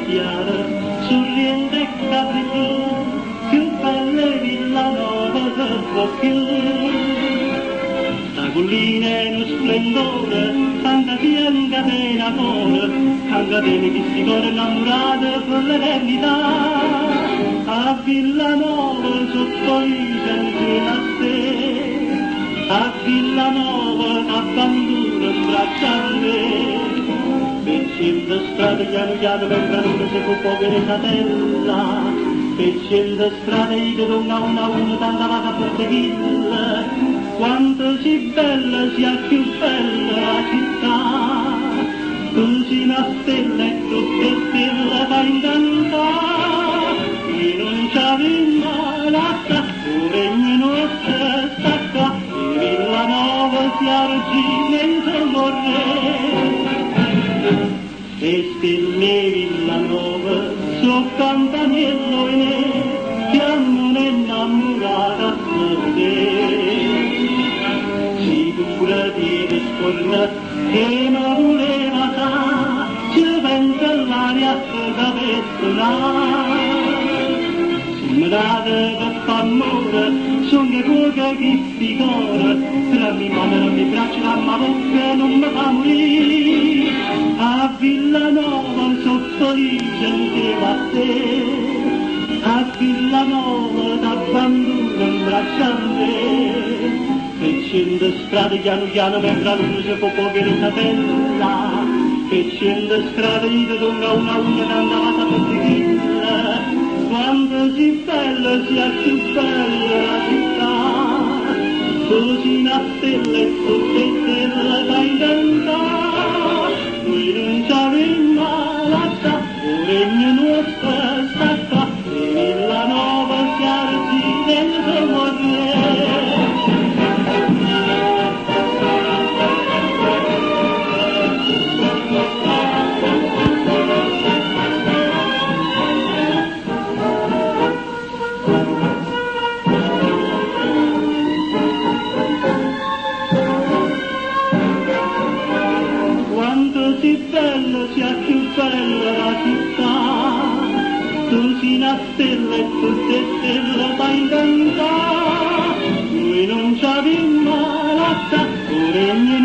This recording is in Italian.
chiara, sorriente e capri blu, più belle Villanova che può più. La collina è uno splendore, tanta bianca di amore, tanta bene che si corre innamorata per l'eternità. A Villanova sotto i cieli a te, a Villanova t'abbandona in braccio a me. Per strada piano piano mentre non si può povere satella, per strada io donna una tanta vaca portechilla, quanto si bella sia più bella la città, così una stella e tutte stelle fa incantare, e non c'avevi mai l'altra, pure nostra sta qua, e Villanova si argina in somorre. E stelle Villanova, so campanello in me, chiamano innamorata per te. Sicura di rispondere che non voleva sa, ci pensa l'aria che capesserà. Se mi date per f'amore, son che cuoca che si cora, tra mi mano non mi braccia, la mia bocca non mi fa morire. A Villanova sotto i cieli a te, a Villanova t'abbandona in braccio a me. E scende strada piano piano mentre la luce può povere satella, e scende strada io donna una tanta vata portechilla, quando si bella sia più bella la città, così una stella e tutte stelle fa incantare, noi non ci avremo l'altra, o regno nostro sta qua, e Villanova si argina in somorre. Sia più bella la città, così una stella e tutte stelle fa incantare, noi non ci abbiamo l'altra, o regno